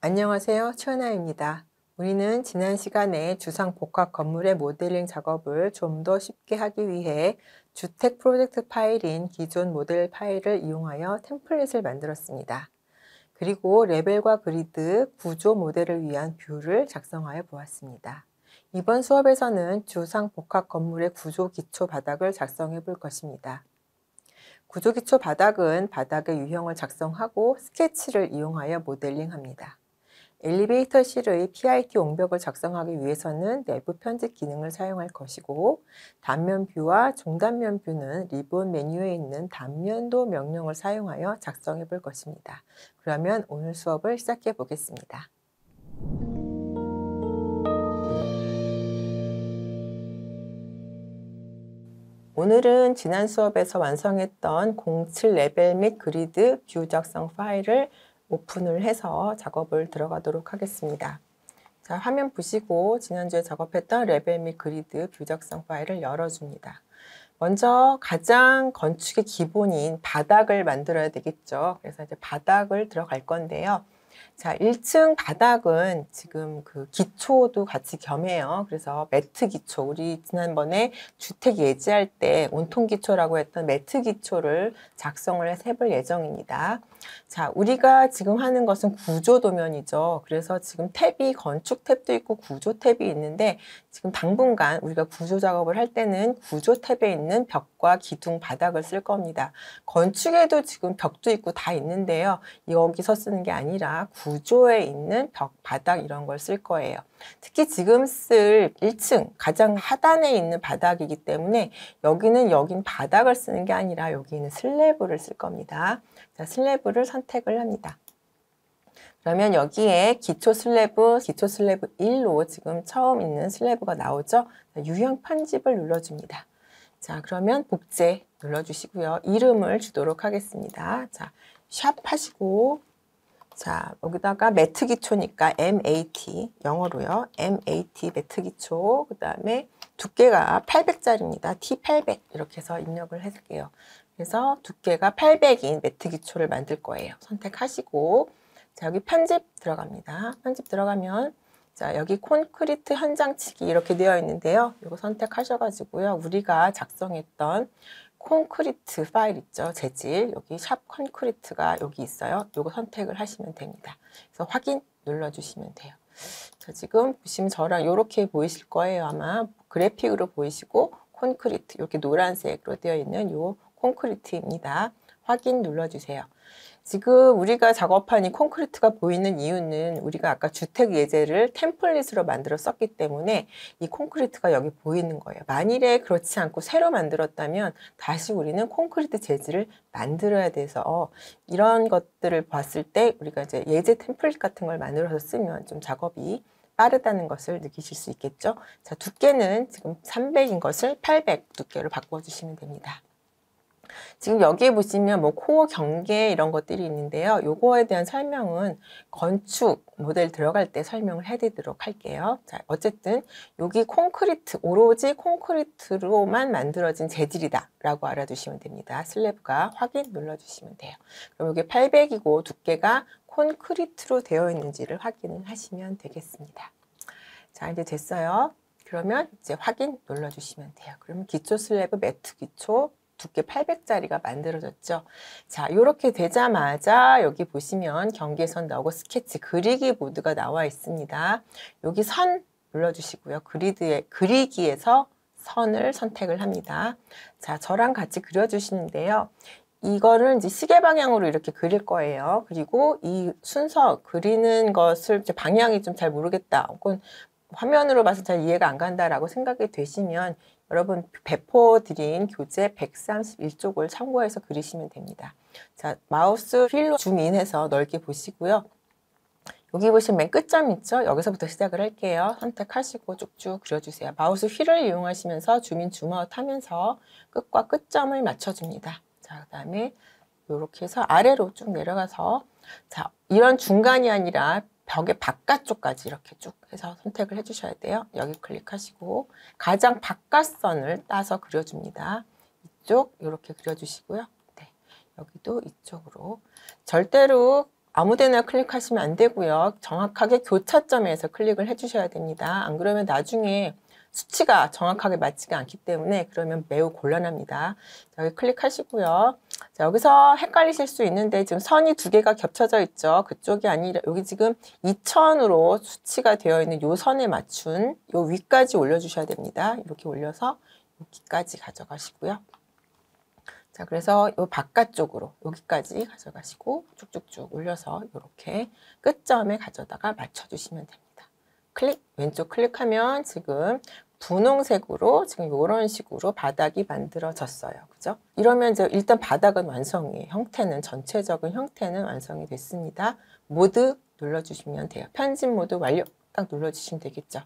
안녕하세요. 최하나입니다. 우리는 지난 시간에 주상 복합 건물의 모델링 작업을 좀 더 쉽게 하기 위해 주택 프로젝트 파일인 기존 모델 파일을 이용하여 템플릿을 만들었습니다. 그리고 레벨과 그리드, 구조 모델을 위한 뷰를 작성하여 보았습니다. 이번 수업에서는 주상 복합 건물의 구조 기초 바닥을 작성해 볼 것입니다. 구조 기초 바닥은 바닥의 유형을 작성하고 스케치를 이용하여 모델링합니다. 엘리베이터실의 PIT 옹벽을 작성하기 위해서는 내부 편집 기능을 사용할 것이고, 단면 뷰와 중단면 뷰는 리본 메뉴에 있는 단면도 명령을 사용하여 작성해 볼 것입니다. 그러면 오늘 수업을 시작해 보겠습니다. 오늘은 지난 수업에서 완성했던 07 레벨 및 그리드 뷰 작성 파일을 오픈을 해서 작업을 들어가도록 하겠습니다. 자, 화면 보시고 지난주에 작업했던 레벨 및 그리드 뷰 작성 파일을 열어줍니다. 먼저 가장 건축의 기본인 바닥을 만들어야 되겠죠. 그래서 이제 바닥을 들어갈 건데요. 자, 1층 바닥은 지금 그 기초도 같이 겸해요. 그래서 매트 기초, 우리 지난번에 주택 예지할 때 온통 기초라고 했던 매트 기초를 작성을 해서 해볼 예정입니다. 자, 우리가 지금 하는 것은 구조 도면이죠. 그래서 지금 탭이 건축 탭도 있고 구조 탭이 있는데, 지금 당분간 우리가 구조 작업을 할 때는 구조 탭에 있는 벽과 기둥, 바닥을 쓸 겁니다. 건축에도 지금 벽도 있고 다 있는데요. 여기서 쓰는 게 아니라 구조에 있는 벽, 바닥 이런 걸 쓸 거예요. 특히 지금 쓸 1층 가장 하단에 있는 바닥이기 때문에 여긴 바닥을 쓰는 게 아니라 여기는 슬래브를 쓸 겁니다. 자, 슬래브를 선택을 합니다. 그러면 여기에 기초 슬래브 1로 지금 처음 있는 슬래브가 나오죠. 유형 편집을 눌러줍니다. 자, 그러면 복제 눌러주시고요. 이름을 주도록 하겠습니다. 자, 샵 하시고, 자, 여기다가 매트 기초니까 MAT, 영어로요. MAT 매트 기초, 그 다음에 두께가 800짜리입니다. T800 이렇게 해서 입력을 해줄게요. 그래서 두께가 800인 매트 기초를 만들 거예요. 선택하시고, 자, 여기 편집 들어갑니다. 편집 들어가면, 자, 여기 콘크리트 현장치기 이렇게 되어 있는데요. 이거 선택하셔가지고요. 우리가 작성했던 콘크리트 파일 있죠. 재질. 여기 샵 콘크리트가 여기 있어요. 이거 선택을 하시면 됩니다. 그래서 확인 눌러주시면 돼요. 자, 지금 보시면 저랑 이렇게 보이실 거예요. 아마 그래픽으로 보이시고 콘크리트 이렇게 노란색으로 되어 있는 이 콘크리트입니다. 확인 눌러주세요. 지금 우리가 작업한 이 콘크리트가 보이는 이유는 우리가 아까 주택 예제를 템플릿으로 만들어 썼기 때문에 이 콘크리트가 여기 보이는 거예요. 만일에 그렇지 않고 새로 만들었다면 다시 우리는 콘크리트 재질을 만들어야 돼서 이런 것들을 봤을 때 우리가 이제 예제 템플릿 같은 걸 만들어서 쓰면 좀 작업이 빠르다는 것을 느끼실 수 있겠죠. 자, 두께는 지금 300인 것을 800 두께로 바꿔주시면 됩니다. 지금 여기에 보시면 뭐 코어 경계 이런 것들이 있는데요. 요거에 대한 설명은 건축 모델 들어갈 때 설명을 해드리도록 할게요. 자, 어쨌든 여기 콘크리트, 오로지 콘크리트로만 만들어진 재질이다 라고 알아두시면 됩니다. 슬래브가 확인 눌러주시면 돼요. 그럼 여기 800이고 두께가 콘크리트로 되어 있는지를 확인을 하시면 되겠습니다. 자, 이제 됐어요. 그러면 이제 확인 눌러주시면 돼요. 그러면 기초 슬래브 매트 기초 두께 800짜리가 만들어졌죠. 자, 이렇게 되자마자 여기 보시면 경계선 나오고 스케치 그리기 모드가 나와 있습니다. 여기 선 눌러주시고요. 그리기에서 선을 선택을 합니다. 자, 저랑 같이 그려주시는데요. 이거를 이제 시계 방향으로 이렇게 그릴 거예요. 그리고 이 순서 그리는 것을 이제 방향이 좀 잘 모르겠다. 혹은 화면으로 봐서 잘 이해가 안 간다라고 생각이 되시면 여러분 배포드린 교재 131쪽을 참고해서 그리시면 됩니다. 자, 마우스 휠로 줌인해서 넓게 보시고요. 여기 보시면 맨 끝점 있죠? 여기서부터 시작을 할게요. 선택하시고 쭉쭉 그려주세요. 마우스 휠을 이용하시면서 줌인 줌아웃 하면서 끝과 끝점을 맞춰줍니다. 자, 그 다음에 이렇게 해서 아래로 쭉 내려가서, 자, 이런 중간이 아니라 벽의 바깥쪽까지 이렇게 쭉 해서 선택을 해주셔야 돼요. 여기 클릭하시고 가장 바깥선을 따서 그려줍니다. 이쪽 이렇게 그려주시고요. 네, 여기도 이쪽으로. 절대로 아무 데나 클릭하시면 안 되고요. 정확하게 교차점에서 클릭을 해주셔야 됩니다. 안 그러면 나중에 수치가 정확하게 맞지가 않기 때문에 그러면 매우 곤란합니다. 자, 여기 클릭하시고요. 자, 여기서 헷갈리실 수 있는데 지금 선이 두 개가 겹쳐져 있죠. 그쪽이 아니라 여기 지금 2000으로 수치가 되어 있는 요 선에 맞춘 요 위까지 올려주셔야 됩니다. 이렇게 올려서 여기까지 가져가시고요. 자, 그래서 요 바깥쪽으로 여기까지 가져가시고 쭉쭉쭉 올려서 이렇게 끝점에 가져다가 맞춰주시면 됩니다. 클릭, 왼쪽 클릭하면 지금 분홍색으로 지금 이런 식으로 바닥이 만들어졌어요. 그죠? 이러면 이제 일단 바닥은 완성이에요. 형태는, 전체적인 형태는 완성이 됐습니다. 모드 눌러주시면 돼요. 편집 모드 완료 딱 눌러주시면 되겠죠.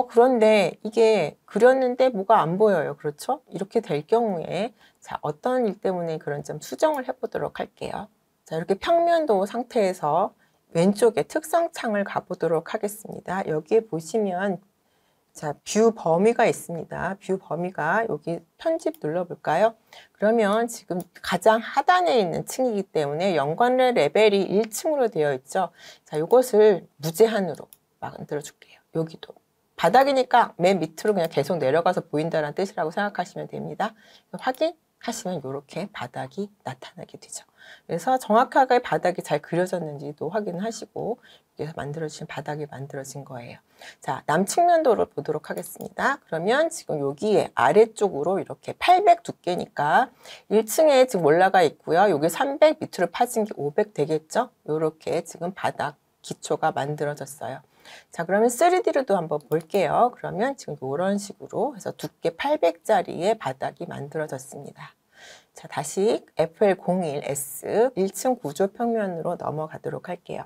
그런데 이게 그렸는데 뭐가 안 보여요. 그렇죠? 이렇게 될 경우에 자, 어떤 일 때문에 그런지 좀 수정을 해보도록 할게요. 자, 이렇게 평면도 상태에서 왼쪽에 특성 창을 가보도록 하겠습니다. 여기에 보시면 자, 뷰 범위가 있습니다. 뷰 범위가 여기 편집 눌러볼까요? 그러면 지금 가장 하단에 있는 층이기 때문에 연관의 레벨이 1층으로 되어 있죠. 자, 이것을 무제한으로 만들어 줄게요. 여기도. 바닥이니까 맨 밑으로 그냥 계속 내려가서 보인다는 뜻이라고 생각하시면 됩니다. 확인하시면 이렇게 바닥이 나타나게 되죠. 그래서 정확하게 바닥이 잘 그려졌는지도 확인하시고 여기서 만들어진 바닥이 만들어진 거예요. 자, 남측면도를 보도록 하겠습니다. 그러면 지금 여기에 아래쪽으로 이렇게 800 두께니까 1층에 지금 올라가 있고요. 여기 300 밑으로 파진 게 500 되겠죠? 이렇게 지금 바닥 기초가 만들어졌어요. 자, 그러면 3D로도 한번 볼게요. 그러면 지금 이런 식으로 해서 두께 800짜리의 바닥이 만들어졌습니다. 자, 다시 FL01S 1층 구조 평면으로 넘어가도록 할게요.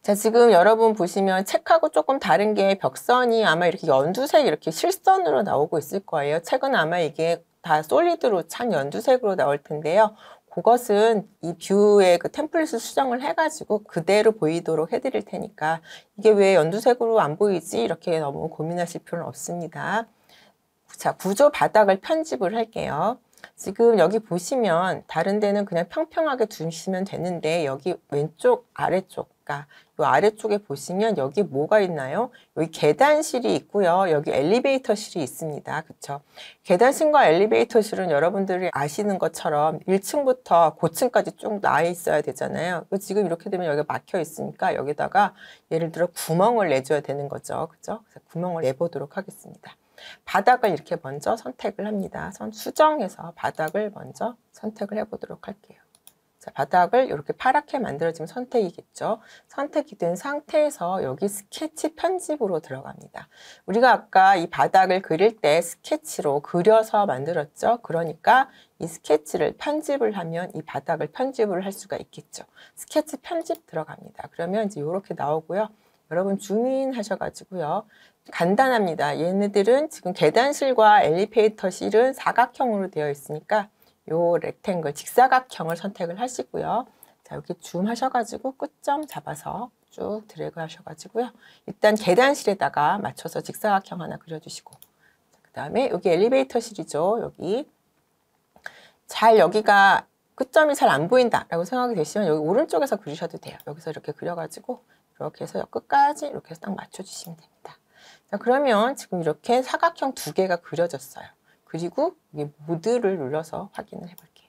자, 지금 여러분 보시면 책하고 조금 다른 게 벽선이 아마 이렇게 연두색 이렇게 실선으로 나오고 있을 거예요. 책은 아마 이게 다 솔리드로 찬 연두색으로 나올 텐데요. 그것은 이 뷰의 그 템플릿을 수정을 해가지고 그대로 보이도록 해드릴 테니까 이게 왜 연두색으로 안 보이지? 이렇게 너무 고민하실 필요는 없습니다. 자, 구조 바닥을 편집을 할게요. 지금 여기 보시면 다른 데는 그냥 평평하게 두시면 되는데 여기 왼쪽 아래쪽 이 아래쪽에 보시면 여기 뭐가 있나요? 여기 계단실이 있고요. 여기 엘리베이터실이 있습니다. 그쵸? 계단실과 엘리베이터실은 여러분들이 아시는 것처럼 1층부터 고층까지 쭉 나와 있어야 되잖아요. 지금 이렇게 되면 여기가 막혀 있으니까 여기다가 예를 들어 구멍을 내줘야 되는 거죠. 그죠? 그래서 구멍을 내보도록 하겠습니다. 바닥을 이렇게 먼저 선택을 합니다. 수정해서 바닥을 먼저 선택을 해보도록 할게요. 자, 바닥을 이렇게 파랗게 만들어지면 선택이겠죠. 선택이 된 상태에서 여기 스케치 편집으로 들어갑니다. 우리가 아까 이 바닥을 그릴 때 스케치로 그려서 만들었죠. 그러니까 이 스케치를 편집을 하면 이 바닥을 편집을 할 수가 있겠죠. 스케치 편집 들어갑니다. 그러면 이제 이렇게 나오고요. 여러분 줌인 하셔가지고요. 간단합니다. 얘네들은 지금 계단실과 엘리베이터실은 사각형으로 되어 있으니까 요 렉탱글 직사각형을 선택을 하시고요. 자, 여기 줌 하셔가지고 끝점 잡아서 쭉 드래그 하셔가지고요. 일단 계단실에다가 맞춰서 직사각형 하나 그려주시고 그 다음에 여기 엘리베이터실이죠. 여기 여기가 끝점이 잘 안 보인다 라고 생각이 되시면 여기 오른쪽에서 그리셔도 돼요. 여기서 이렇게 그려가지고 이렇게 해서 끝까지 이렇게 해서 딱 맞춰주시면 됩니다. 자, 그러면 지금 이렇게 사각형 두 개가 그려졌어요. 그리고 여기 모드를 눌러서 확인을 해볼게요.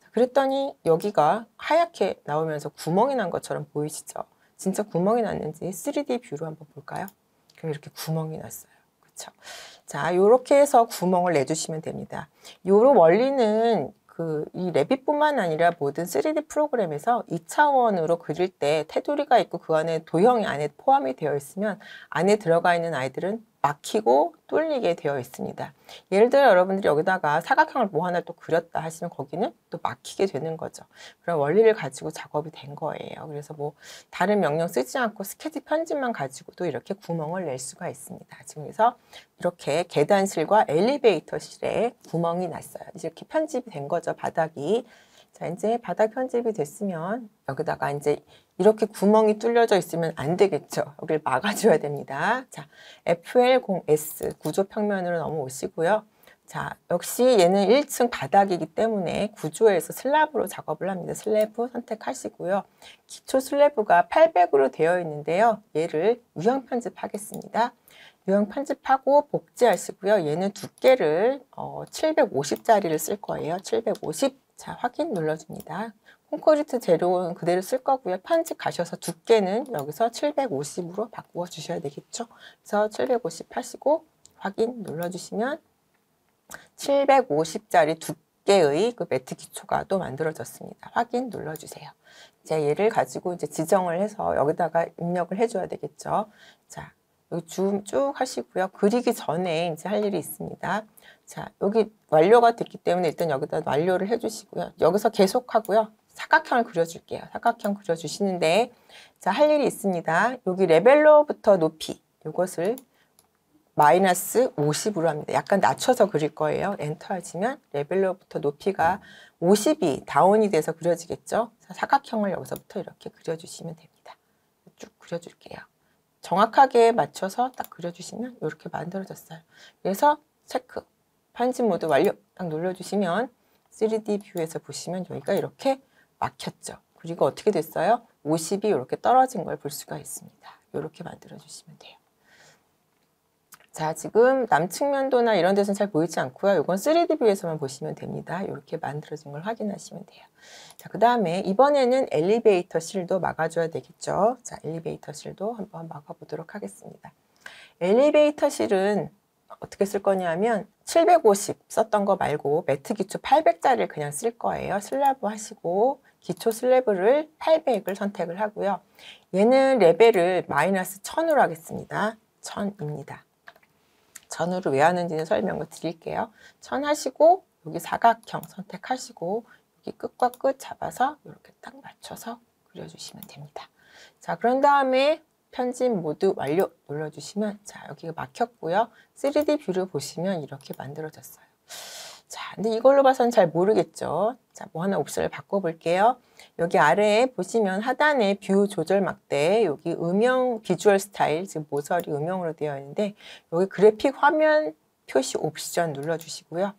자, 그랬더니 여기가 하얗게 나오면서 구멍이 난 것처럼 보이시죠? 진짜 구멍이 났는지 3D 뷰로 한번 볼까요? 그럼 이렇게 구멍이 났어요. 그렇죠? 자, 이렇게 해서 구멍을 내주시면 됩니다. 요런 원리는 이 레빗뿐만 아니라 모든 3D 프로그램에서 2차원으로 그릴 때 테두리가 있고 그 안에 도형이 안에 포함이 되어 있으면 안에 들어가 있는 아이들은 막히고 뚫리게 되어 있습니다. 예를 들어 여러분들이 여기다가 사각형을 뭐 하나 또 그렸다 하시면 거기는 또 막히게 되는 거죠. 그런 원리를 가지고 작업이 된 거예요. 그래서 뭐 다른 명령 쓰지 않고 스케치 편집만 가지고도 이렇게 구멍을 낼 수가 있습니다. 지금 그래서 이렇게 계단실과 엘리베이터실에 구멍이 났어요. 이렇게 편집이 된 거죠, 바닥이. 자, 이제 바닥 편집이 됐으면 여기다가 이제 이렇게 구멍이 뚫려져 있으면 안 되겠죠. 여기를 막아줘야 됩니다. 자, FL01S 구조 평면으로 넘어오시고요. 자, 역시 얘는 1층 바닥이기 때문에 구조에서 슬랩으로 작업을 합니다. 슬랩 선택하시고요. 기초 슬랩가 800으로 되어 있는데요. 얘를 유형 편집하겠습니다. 유형 편집하고 복제하시고요. 얘는 두께를 750짜리를 쓸 거예요. 750. 자, 확인 눌러줍니다. 콘크리트 재료는 그대로 쓸 거고요. 편집 가셔서 두께는 여기서 750으로 바꾸어 주셔야 되겠죠. 그래서 750 하시고 확인 눌러주시면 750짜리 두께의 그 매트 기초가 또 만들어졌습니다. 확인 눌러주세요. 이제 얘를 가지고 이제 지정을 해서 여기다가 입력을 해줘야 되겠죠. 자, 여기 쭉 하시고요. 그리기 전에 이제 할 일이 있습니다. 자, 여기 완료가 됐기 때문에 일단 여기다 완료를 해주시고요. 여기서 계속하고요. 사각형을 그려줄게요. 사각형 그려주시는데, 자, 할 일이 있습니다. 여기 레벨로부터 높이, 이것을 마이너스 50으로 합니다. 약간 낮춰서 그릴 거예요. 엔터 하시면 레벨로부터 높이가 50이 다운이 돼서 그려지겠죠. 사각형을 여기서부터 이렇게 그려주시면 됩니다. 쭉 그려줄게요. 정확하게 맞춰서 딱 그려주시면 이렇게 만들어졌어요. 그래서 체크, 편집 모드 완료 딱 눌러주시면 3D 뷰에서 보시면 여기가 이렇게 막혔죠. 그리고 어떻게 됐어요? 50이 이렇게 떨어진 걸 볼 수가 있습니다. 이렇게 만들어주시면 돼요. 자, 지금 남측면도나 이런 데서는 잘 보이지 않고요. 이건 3D 뷰에서만 보시면 됩니다. 이렇게 만들어진 걸 확인하시면 돼요. 자, 그 다음에 이번에는 엘리베이터 실도 막아줘야 되겠죠. 자, 엘리베이터 실도 한번 막아보도록 하겠습니다. 엘리베이터 실은 어떻게 쓸 거냐면 750 썼던 거 말고 매트 기초 800짜리를 그냥 쓸 거예요. 슬랩 하시고 기초 슬랩을 800을 선택을 하고요. 얘는 레벨을 마이너스 1000으로 하겠습니다. 1000입니다. 전으로 왜 하는지는 설명을 드릴게요. 1000 하시고 여기 사각형 선택하시고 여기 끝과 끝 잡아서 이렇게 딱 맞춰서 그려주시면 됩니다. 자, 그런 다음에 편집 모드 완료 눌러주시면 자, 여기가 막혔고요. 3D 뷰를 보시면 이렇게 만들어졌어요. 자, 근데 이걸로 봐서는 잘 모르겠죠. 자, 뭐 하나 옵션을 바꿔볼게요. 여기 아래에 보시면 하단에 뷰 조절 막대, 여기 음영 비주얼 스타일, 지금 모서리 음영으로 되어 있는데 여기 그래픽 화면 표시 옵션 눌러주시고요.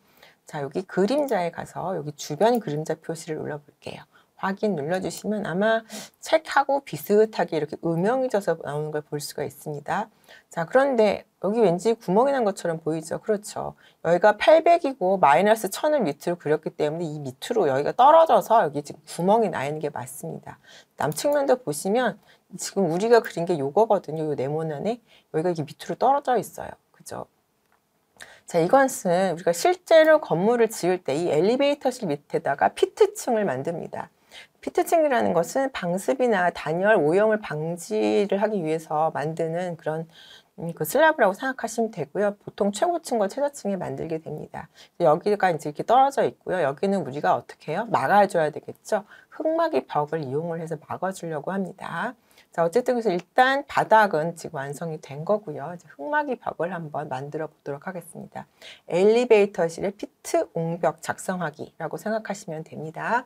자, 여기 그림자에 가서 여기 주변 그림자 표시를 눌러볼게요. 확인 눌러주시면 아마 책하고 비슷하게 이렇게 음영이 져서 나오는 걸 볼 수가 있습니다. 자, 그런데 여기 왠지 구멍이 난 것처럼 보이죠? 그렇죠. 여기가 800이고 마이너스 1000을 밑으로 그렸기 때문에 이 밑으로 여기가 떨어져서 여기 지금 구멍이 나 있는 게 맞습니다. 남측면도 보시면 지금 우리가 그린 게 요거거든요. 요 네모난에 여기가 이게 밑으로 떨어져 있어요. 그죠? 자, 이것은 우리가 실제로 건물을 지을 때 이 엘리베이터실 밑에다가 피트층을 만듭니다. 피트층이라는 것은 방습이나 단열, 오염을 방지를 하기 위해서 만드는 그런 그 슬랩이라고 생각하시면 되고요. 보통 최고층과 최저층에 만들게 됩니다. 여기가 이제 이렇게 떨어져 있고요. 여기는 우리가 어떻게 해요? 막아줘야 되겠죠. 흙막이 벽을 이용을 해서 막아주려고 합니다. 자, 어쨌든 그래서 일단 바닥은 지금 완성이 된 거고요. 이제 흙막이 벽을 한번 만들어 보도록 하겠습니다. 엘리베이터실의 피트 옹벽 작성하기라고 생각하시면 됩니다.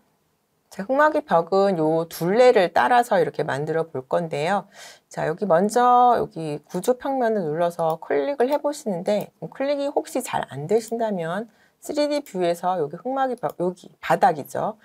자, 흙막이 벽은 요 둘레를 따라서 이렇게 만들어 볼 건데요. 자, 여기 먼저 여기 구조 평면을 눌러서 클릭을 해 보시는데 클릭이 혹시 잘 안 되신다면 3D 뷰에서 여기 흙막이 벽, 여기 바닥이죠.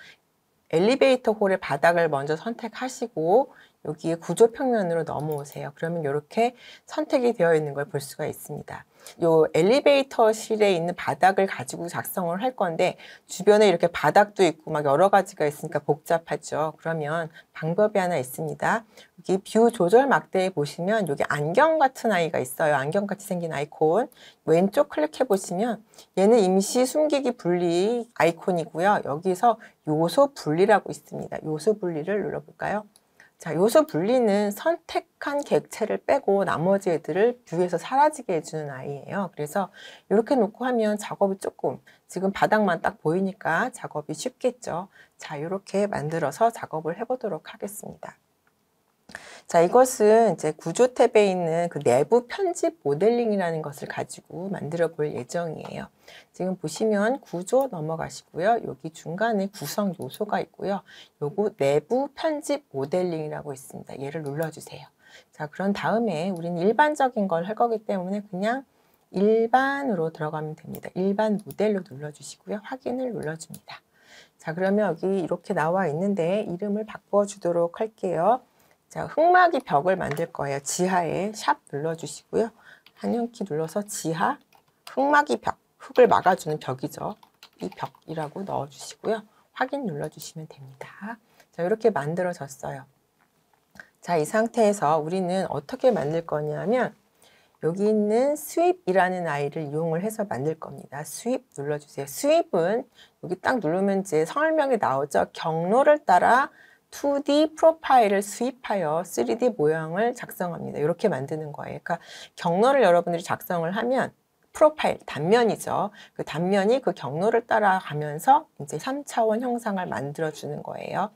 엘리베이터 홀의 바닥을 먼저 선택하시고 여기에 구조 평면으로 넘어오세요. 그러면 이렇게 선택이 되어 있는 걸 볼 수가 있습니다. 요 엘리베이터실에 있는 바닥을 가지고 작성을 할 건데 주변에 이렇게 바닥도 있고 막 여러 가지가 있으니까 복잡하죠. 그러면 방법이 하나 있습니다. 여기 뷰 조절 막대에 보시면 여기 안경 같은 아이가 있어요. 안경같이 생긴 아이콘. 왼쪽 클릭해 보시면 얘는 임시 숨기기 분리 아이콘이고요. 여기서 요소 분리라고 있습니다. 요소 분리를 눌러볼까요? 자, 요소 분리는 선택한 객체를 빼고 나머지 애들을 뷰에서 사라지게 해주는 아이예요. 그래서 이렇게 놓고 하면 작업이 조금 지금 바닥만 딱 보이니까 작업이 쉽겠죠. 자, 이렇게 만들어서 작업을 해보도록 하겠습니다. 자, 이것은 이제 구조 탭에 있는 그 내부 편집 모델링이라는 것을 가지고 만들어 볼 예정이에요. 지금 보시면 구조 넘어가시고요. 여기 중간에 구성 요소가 있고요. 요거 내부 편집 모델링이라고 있습니다. 얘를 눌러주세요. 자, 그런 다음에 우리는 일반적인 걸 할 거기 때문에 그냥 일반으로 들어가면 됩니다. 일반 모델로 눌러주시고요. 확인을 눌러줍니다. 자, 그러면 여기 이렇게 나와 있는데 이름을 바꿔주도록 할게요. 자, 흙막이 벽을 만들 거예요. 지하에 샵 눌러주시고요. 한영키 눌러서 지하 흙막이 벽, 흙을 막아주는 벽이죠. 이 벽이라고 넣어주시고요. 확인 눌러주시면 됩니다. 자, 이렇게 만들어졌어요. 자, 이 상태에서 우리는 어떻게 만들 거냐면 여기 있는 스윕이라는 아이를 이용을 해서 만들 겁니다. 스윕 눌러주세요. 스윕은 여기 딱 누르면 이제 설명이 나오죠. 경로를 따라 2D 프로파일을 수입하여 3D 모양을 작성합니다. 이렇게 만드는 거예요. 그러니까 경로를 여러분들이 작성을 하면 프로파일, 단면이죠. 그 단면이 그 경로를 따라가면서 이제 3차원 형상을 만들어주는 거예요.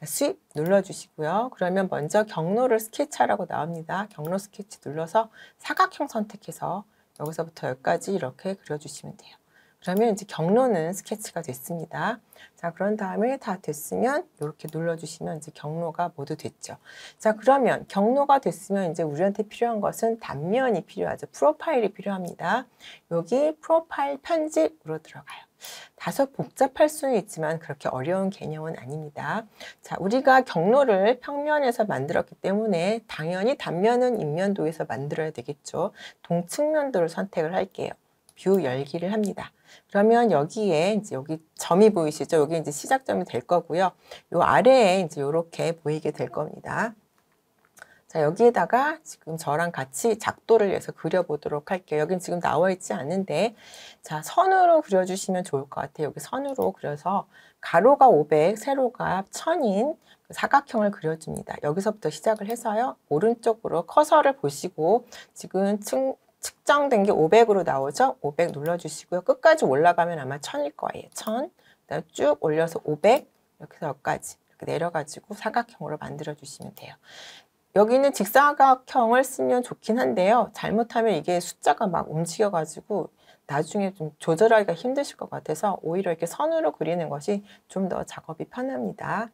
수입 눌러주시고요. 그러면 먼저 경로를 스케치하라고 나옵니다. 경로 스케치 눌러서 사각형 선택해서 여기서부터 여기까지 이렇게 그려주시면 돼요. 그러면 이제 경로는 스케치가 됐습니다. 자, 그런 다음에 다 됐으면 이렇게 눌러주시면 이제 경로가 모두 됐죠. 자, 그러면 경로가 됐으면 이제 우리한테 필요한 것은 단면이 필요하죠. 프로파일이 필요합니다. 여기 프로파일 편집으로 들어가요. 다소 복잡할 수는 있지만 그렇게 어려운 개념은 아닙니다. 자, 우리가 경로를 평면에서 만들었기 때문에 당연히 단면은 인면도에서 만들어야 되겠죠. 동측면도를 선택을 할게요. 뷰 열기를 합니다. 그러면 여기에 이제 여기 점이 보이시죠? 여기 이제 시작점이 될 거고요. 요 아래에 이제 이렇게 보이게 될 겁니다. 자, 여기에다가 지금 저랑 같이 작도를 해서 그려보도록 할게요. 여긴 지금 나와 있지 않은데, 자, 선으로 그려주시면 좋을 것 같아요. 여기 선으로 그려서 가로가 500, 세로가 1000인 사각형을 그려줍니다. 여기서부터 시작을 해서요. 오른쪽으로 커서를 보시고 지금 측정된 게 500으로 나오죠? 500 눌러주시고요. 끝까지 올라가면 아마 1000일 거예요. 1000, 그다음 쭉 올려서 500, 이렇게 해서 여기까지 이렇게 내려가지고 사각형으로 만들어주시면 돼요. 여기는 직사각형을 쓰면 좋긴 한데요. 잘못하면 이게 숫자가 막 움직여가지고 나중에 좀 조절하기가 힘드실 것 같아서 오히려 이렇게 선으로 그리는 것이 좀 더 작업이 편합니다.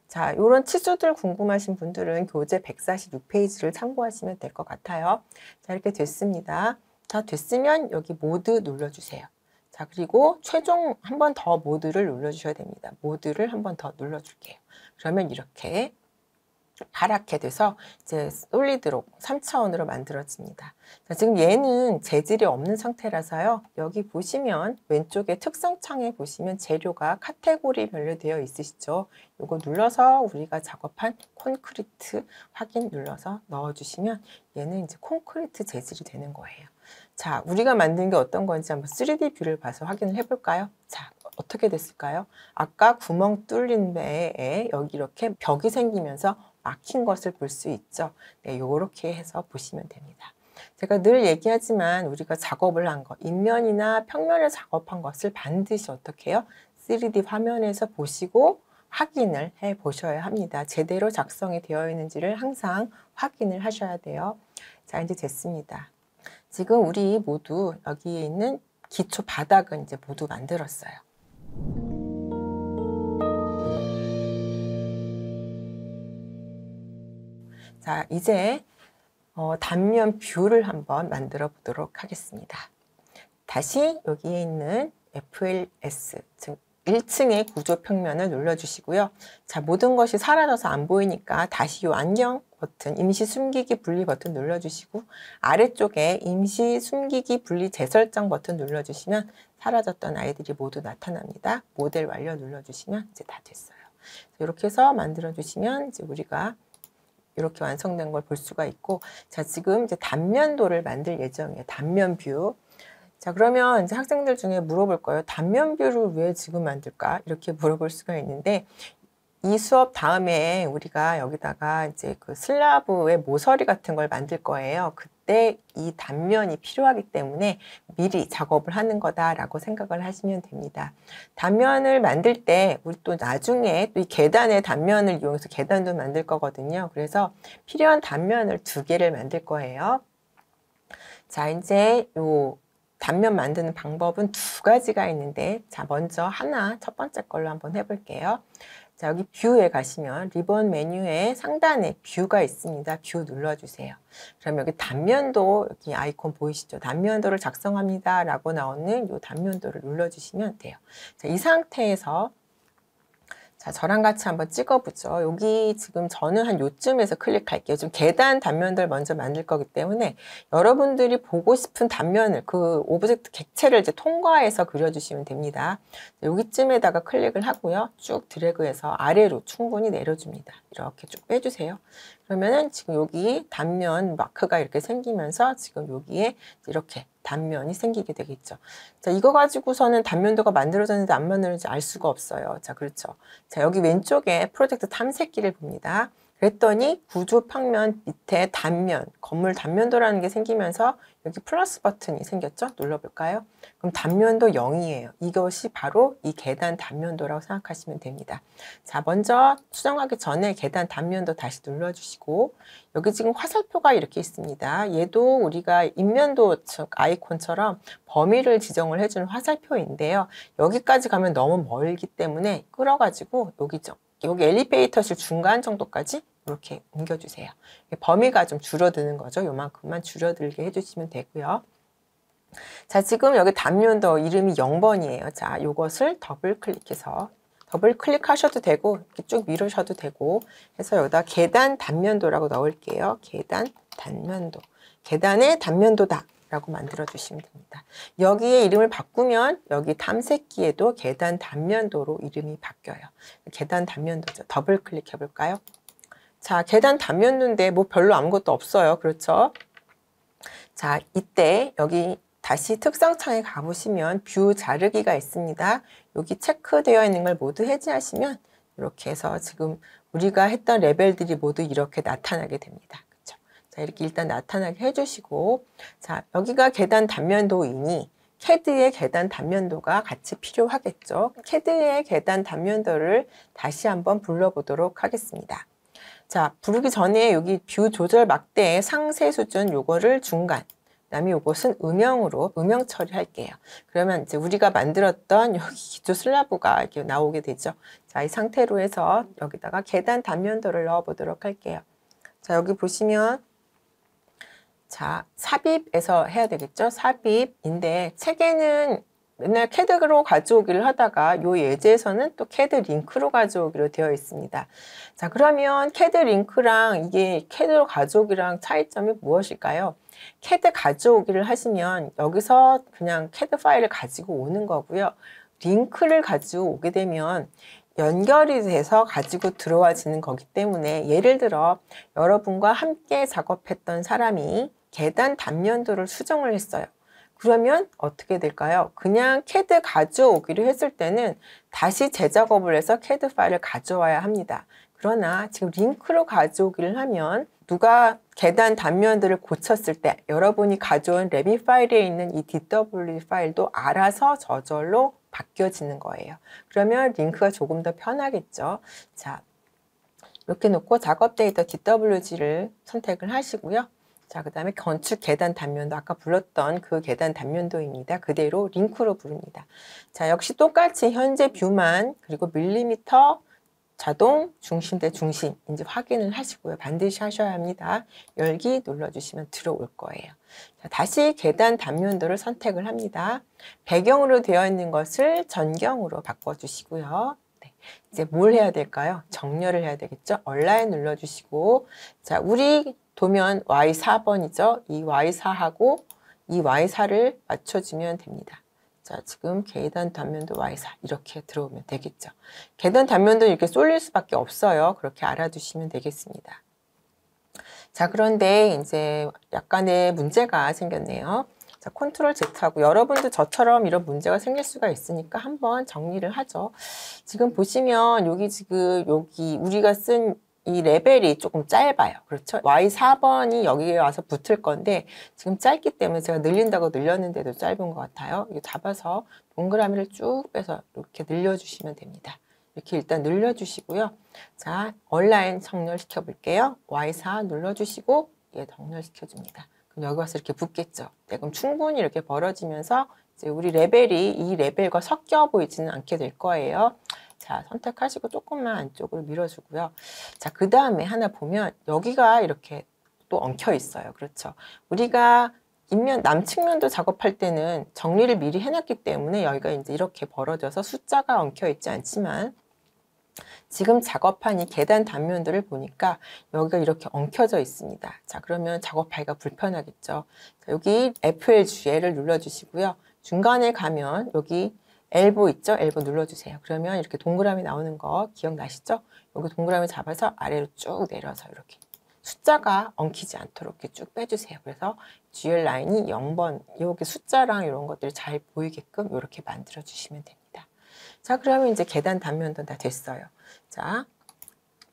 자, 이런 치수들 궁금하신 분들은 교재 146페이지를 참고하시면 될 것 같아요. 자, 이렇게 됐습니다. 자, 됐으면 여기 모드 눌러주세요. 자, 그리고 최종 한 번 더 모드를 눌러주셔야 됩니다. 모드를 한 번 더 눌러줄게요. 그러면 이렇게 파랗게 돼서 이제 솔리드로 3차원으로 만들어집니다. 자, 지금 얘는 재질이 없는 상태라서요. 여기 보시면 왼쪽에 특성창에 보시면 재료가 카테고리별로 되어 있으시죠. 이거 눌러서 우리가 작업한 콘크리트 확인 눌러서 넣어주시면 얘는 이제 콘크리트 재질이 되는 거예요. 자, 우리가 만든 게 어떤 건지 한번 3D 뷰를 봐서 확인을 해볼까요? 자, 어떻게 됐을까요? 아까 구멍 뚫린 데에 여기 이렇게 벽이 생기면서 막힌 것을 볼 수 있죠. 네, 요렇게 해서 보시면 됩니다. 제가 늘 얘기하지만 우리가 작업을 한 것, 인면이나 평면을 작업한 것을 반드시 어떻게 해요? 3D 화면에서 보시고 확인을 해 보셔야 합니다. 제대로 작성이 되어 있는지를 항상 확인을 하셔야 돼요. 자, 이제 됐습니다. 지금 우리 모두 여기에 있는 기초 바닥은 이제 모두 만들었어요. 자, 이제 단면 뷰를 한번 만들어 보도록 하겠습니다. 다시 여기에 있는 FLS, 즉 1층의 구조 평면을 눌러주시고요. 자, 모든 것이 사라져서 안 보이니까 다시 이 안경 버튼, 임시 숨기기 분리 버튼 눌러주시고 아래쪽에 임시 숨기기 분리 재설정 버튼 눌러주시면 사라졌던 아이들이 모두 나타납니다. 모델 완료 눌러주시면 이제 다 됐어요. 이렇게 해서 만들어주시면 이제 우리가 이렇게 완성된 걸 볼 수가 있고, 자, 지금 이제 단면도를 만들 예정이에요. 단면 뷰. 자, 그러면 이제 학생들 중에 물어볼 거예요. 단면 뷰를 왜 지금 만들까? 이렇게 물어볼 수가 있는데, 이 수업 다음에 우리가 여기다가 이제 그 슬라브의 모서리 같은 걸 만들 거예요. 그때 이 단면이 필요하기 때문에 미리 작업을 하는 거다라고 생각을 하시면 됩니다. 단면을 만들 때 우리 또 나중에 또 이 계단의 단면을 이용해서 계단도 만들 거거든요. 그래서 필요한 단면을 2개를 만들 거예요. 자, 이제 요 단면 만드는 방법은 2가지가 있는데, 자, 먼저 첫 번째 걸로 한번 해볼게요. 자, 여기 뷰에 가시면 리본 메뉴의 상단에 뷰가 있습니다. 뷰 눌러주세요. 그럼 여기 단면도 여기 아이콘 보이시죠? 단면도를 작성합니다 라고 나오는 이 단면도를 눌러주시면 돼요. 자, 이 상태에서 자, 저랑 같이 한번 찍어보죠. 여기 지금 저는 한 요쯤에서 클릭할게요. 좀 계단 단면들 먼저 만들 거기 때문에 여러분들이 보고 싶은 단면을 그 오브젝트 객체를 이제 통과해서 그려주시면 됩니다. 여기쯤에다가 클릭을 하고요. 쭉 드래그해서 아래로 충분히 내려줍니다. 이렇게 쭉 빼주세요. 그러면은 지금 여기 단면 마크가 이렇게 생기면서 지금 여기에 이렇게 단면이 생기게 되겠죠. 자, 이거 가지고서는 단면도가 만들어졌는지 안 만들어졌는지 알 수가 없어요. 자, 그렇죠. 자, 여기 왼쪽에 프로젝트 탐색기를 봅니다. 그랬더니 구조 평면 밑에 단면, 건물 단면도라는 게 생기면서 여기 플러스 버튼이 생겼죠? 눌러볼까요? 그럼 단면도 0이에요. 이것이 바로 이 계단 단면도라고 생각하시면 됩니다. 자, 먼저 수정하기 전에 계단 단면도 다시 눌러주시고 여기 지금 화살표가 이렇게 있습니다. 얘도 우리가 인면도 아이콘처럼 범위를 지정을 해주는 화살표인데요. 여기까지 가면 너무 멀기 때문에 끌어가지고 여기 엘리베이터실 중간 정도까지 이렇게 옮겨주세요. 범위가 좀 줄어드는 거죠. 요만큼만 줄어들게 해주시면 되고요. 자, 지금 여기 단면도 이름이 0번이에요. 자, 요것을 더블 클릭해서 더블 클릭하셔도 되고 이렇게 쭉 밀으셔도 되고 해서 여기다 계단 단면도라고 넣을게요. 계단 단면도. 계단의 단면도다 라고 만들어 주시면 됩니다. 여기에 이름을 바꾸면 여기 탐색기에도 계단 단면도로 이름이 바뀌어요. 계단 단면도죠. 더블 클릭해 볼까요? 자, 계단 단면도인데 뭐 별로 아무것도 없어요. 그렇죠? 자, 이때 여기 다시 특성창에 가보시면 뷰 자르기가 있습니다. 여기 체크되어 있는 걸 모두 해제하시면 이렇게 해서 지금 우리가 했던 레벨들이 모두 이렇게 나타나게 됩니다. 그렇죠? 자, 이렇게 일단 나타나게 해주시고, 자, 여기가 계단 단면도이니 CAD의 계단 단면도가 같이 필요하겠죠. CAD의 계단 단면도를 다시 한번 불러보도록 하겠습니다. 자, 부르기 전에 여기 뷰 조절 막대의 상세 수준 요거를 중간, 그다음에 요것은 음영으로 음영 처리할게요. 그러면 이제 우리가 만들었던 여기 기초 슬라브가 이렇게 나오게 되죠. 자, 이 상태로 해서 여기다가 계단 단면도를 넣어 보도록 할게요. 자, 여기 보시면 자, 삽입에서 해야 되겠죠? 삽입인데 책에는 맨날 캐드로 가져오기를 하다가 요 예제에서는 또 캐드 링크로 가져오기로 되어 있습니다. 자, 그러면 캐드 링크랑 이게 캐드로 가져오기랑 차이점이 무엇일까요? 캐드 가져오기를 하시면 여기서 그냥 캐드 파일을 가지고 오는 거고요. 링크를 가지고 오게 되면 연결이 돼서 가지고 들어와지는 거기 때문에 예를 들어 여러분과 함께 작업했던 사람이 계단 단면도를 수정을 했어요. 그러면 어떻게 될까요? 그냥 캐드 가져오기로 했을 때는 다시 재작업을 해서 캐드 파일을 가져와야 합니다. 그러나 지금 링크로 가져오기를 하면 누가 계단 단면들을 고쳤을 때 여러분이 가져온 레빗 파일에 있는 이 DW 파일도 알아서 저절로 바뀌어지는 거예요. 그러면 링크가 조금 더 편하겠죠. 자, 이렇게 놓고 작업 데이터 DWG를 선택을 하시고요. 자, 그 다음에 건축 계단 단면도 아까 불렀던 그 계단 단면도입니다. 그대로 링크로 부릅니다. 자, 역시 똑같이 현재 뷰만 그리고 밀리미터 자동 중심대 중심 이제 확인을 하시고요. 반드시 하셔야 합니다. 열기 눌러주시면 들어올 거예요. 자, 다시 계단 단면도를 선택을 합니다. 배경으로 되어 있는 것을 전경으로 바꿔주시고요. 네, 이제 뭘 해야 될까요? 정렬을 해야 되겠죠? 얼라인 눌러주시고 자, 우리 도면 Y4번이죠. 이 Y4하고 이 Y4를 맞춰주면 됩니다. 자, 지금 계단 단면도 Y4 이렇게 들어오면 되겠죠. 계단 단면도 이렇게 쏠릴 수밖에 없어요. 그렇게 알아두시면 되겠습니다. 자, 그런데 이제 약간의 문제가 생겼네요. 자, 컨트롤 Z하고 여러분도 저처럼 이런 문제가 생길 수가 있으니까 한번 정리를 하죠. 지금 보시면 여기 우리가 쓴 이 레벨이 조금 짧아요. 그렇죠? Y4번이 여기에 와서 붙을 건데 지금 짧기 때문에 제가 늘린다고 늘렸는데도 짧은 것 같아요. 이거 잡아서 동그라미를 쭉 빼서 이렇게 늘려주시면 됩니다. 이렇게 일단 늘려주시고요. 자, 얼라인 정렬시켜 볼게요. Y4 눌러주시고 얘 정렬시켜줍니다. 그럼 여기 와서 이렇게 붙겠죠. 네, 그럼 충분히 이렇게 벌어지면서 이제 우리 레벨이 이 레벨과 섞여 보이지는 않게 될 거예요. 자, 선택하시고 조금만 안쪽으로 밀어주고요. 자, 그 다음에 하나 보면 여기가 이렇게 또 엉켜 있어요. 그렇죠. 우리가 남측면도 작업할 때는 정리를 미리 해놨기 때문에 여기가 이제 이렇게 벌어져서 숫자가 엉켜 있지 않지만 지금 작업한 이 계단 단면들을 보니까 여기가 이렇게 엉켜져 있습니다. 자, 그러면 작업하기가 불편하겠죠. 자, 여기 FLGL을 눌러주시고요. 중간에 가면 여기 엘보 있죠? 엘보 눌러주세요. 그러면 이렇게 동그라미 나오는 거 기억나시죠? 여기 동그라미 잡아서 아래로 쭉 내려서 이렇게 숫자가 엉키지 않도록 이렇게 쭉 빼주세요. 그래서 GL 라인이 0번, 여기 숫자랑 이런 것들이 잘 보이게끔 이렇게 만들어 주시면 됩니다. 자, 그러면 이제 계단 단면도 다 됐어요. 자,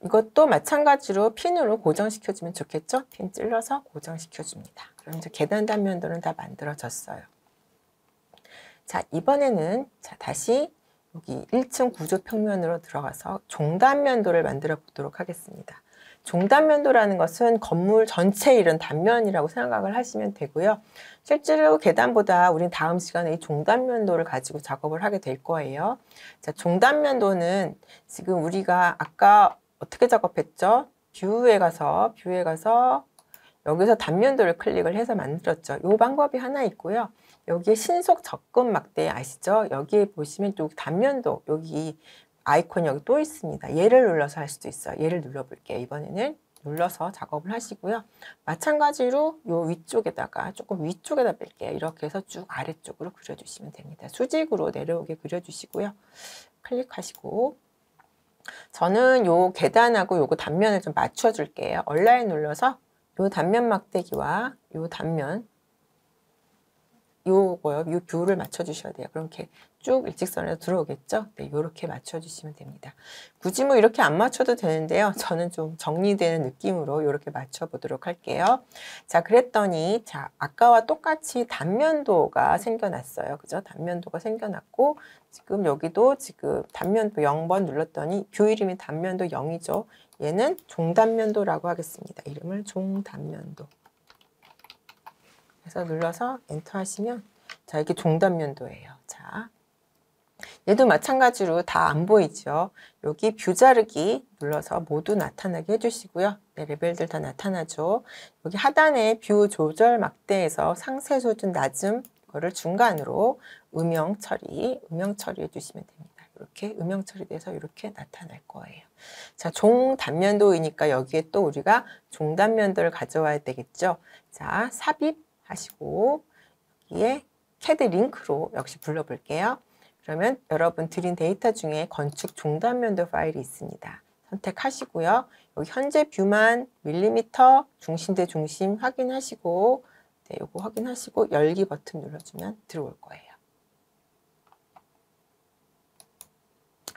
이것도 마찬가지로 핀으로 고정시켜주면 좋겠죠? 핀 찔러서 고정시켜줍니다. 그럼 이제 계단 단면도는 다 만들어졌어요. 자, 이번에는 자, 다시 여기 1층 구조 평면으로 들어가서 종단면도를 만들어 보도록 하겠습니다. 종단면도라는 것은 건물 전체 이런 단면이라고 생각을 하시면 되고요. 실제로 계단보다 우린 다음 시간에 이 종단면도를 가지고 작업을 하게 될 거예요. 자, 종단면도는 지금 우리가 아까 어떻게 작업했죠? 뷰에 가서 여기서 단면도를 클릭을 해서 만들었죠. 이 방법이 하나 있고요. 여기에 신속 접근 막대 아시죠? 여기에 보시면 또 단면도 여기 아이콘이 여기 또 있습니다. 얘를 눌러서 할 수도 있어요. 얘를 눌러볼게요. 이번에는 눌러서 작업을 하시고요. 마찬가지로 요 위쪽에다가 조금 위쪽에다 뺄게요. 이렇게 해서 쭉 아래쪽으로 그려주시면 됩니다. 수직으로 내려오게 그려주시고요. 클릭하시고 저는 요 계단하고 요거 단면을 좀 맞춰줄게요. 얼라인 눌러서 요 단면 막대기와 요 단면 요 뷰를 맞춰주셔야 돼요. 그럼 이렇게 쭉 일직선에서 들어오겠죠? 네, 요렇게 맞춰주시면 됩니다. 굳이 뭐 이렇게 안 맞춰도 되는데요. 저는 좀 정리되는 느낌으로 이렇게 맞춰보도록 할게요. 자, 그랬더니, 자, 아까와 똑같이 단면도가 생겨났어요. 그죠? 단면도가 생겨났고, 지금 여기도 지금 단면도 0번 눌렀더니 뷰 이름이 단면도 0이죠. 얘는 종단면도라고 하겠습니다. 이름을 종단면도. 그래서 눌러서 엔터 하시면 자, 이게 종단면도예요. 자, 얘도 마찬가지로 다 안 보이죠. 여기 뷰 자르기 눌러서 모두 나타나게 해주시고요. 네, 레벨들 다 나타나죠. 여기 하단에 뷰 조절 막대에서 상세 수준 낮음 이거를 중간으로 음영 처리 해주시면 됩니다. 이렇게 음영 처리돼서 이렇게 나타날 거예요. 자, 종단면도이니까 여기에 또 우리가 종단면도를 가져와야 되겠죠. 자, 삽입 하시고 여기에 CAD 링크로 역시 불러볼게요. 그러면 여러분 드린 데이터 중에 건축 종단면도 파일이 있습니다. 선택하시고요. 여기 현재 뷰만 밀리미터 중심 대 중심 확인하시고 네, 요거 확인하시고 열기 버튼 눌러주면 들어올 거예요.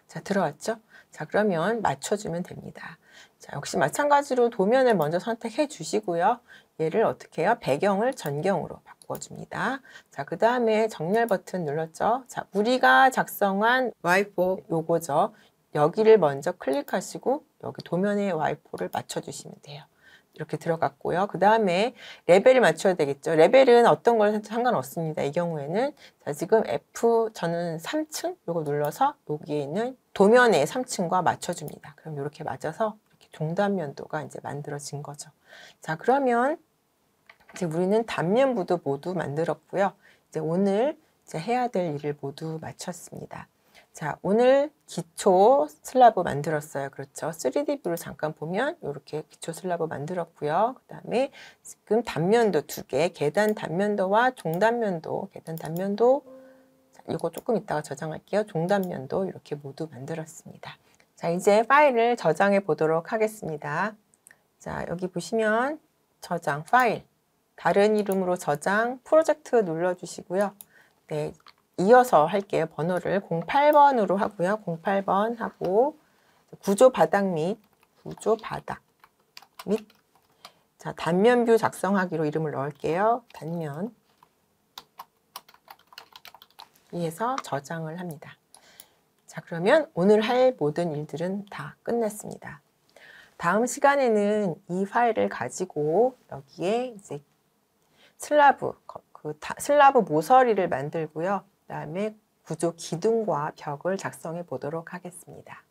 자, 들어왔죠? 자, 그러면 맞춰주면 됩니다. 자, 역시 마찬가지로 도면을 먼저 선택해 주시고요. 얘를 어떻게 해요? 배경을 전경으로 바꿔줍니다. 자, 그 다음에 정렬 버튼 눌렀죠? 자, 우리가 작성한 Y4 요거죠. 여기를 먼저 클릭하시고 여기 도면에 Y4를 맞춰주시면 돼요. 이렇게 들어갔고요. 그 다음에 레벨을 맞춰야 되겠죠. 레벨은 어떤 걸 해도 상관없습니다. 이 경우에는 자, 지금 저는 3층 요거 눌러서 여기에 있는 도면의 3층과 맞춰줍니다. 그럼 이렇게 맞아서 이렇게 종단면도가 이제 만들어진 거죠. 자, 그러면 이제 우리는 단면부도 모두 만들었고요. 이제 오늘 이제 해야 될 일을 모두 마쳤습니다. 자, 오늘 기초 슬라브 만들었어요. 그렇죠. 3D 뷰를 잠깐 보면 이렇게 기초 슬라브 만들었고요. 그 다음에 지금 단면도 2개, 계단 단면도와 종단면도, 계단 단면도, 자, 이거 조금 이따가 저장할게요. 종단면도 이렇게 모두 만들었습니다. 자, 이제 파일을 저장해 보도록 하겠습니다. 자, 여기 보시면 저장 파일, 다른 이름으로 저장, 프로젝트 눌러주시고요. 네. 이어서 할게요. 번호를 08번으로 하고요. 08번 하고 구조 바닥 및 자, 단면 뷰 작성하기로 이름을 넣을게요. 단면 위에서 저장을 합니다. 자, 그러면 오늘 할 모든 일들은 다 끝냈습니다. 다음 시간에는 이 파일을 가지고 여기에 이제 슬라브 모서리를 만들고요. 그다음에 구조 기둥과 벽을 작성해 보도록 하겠습니다.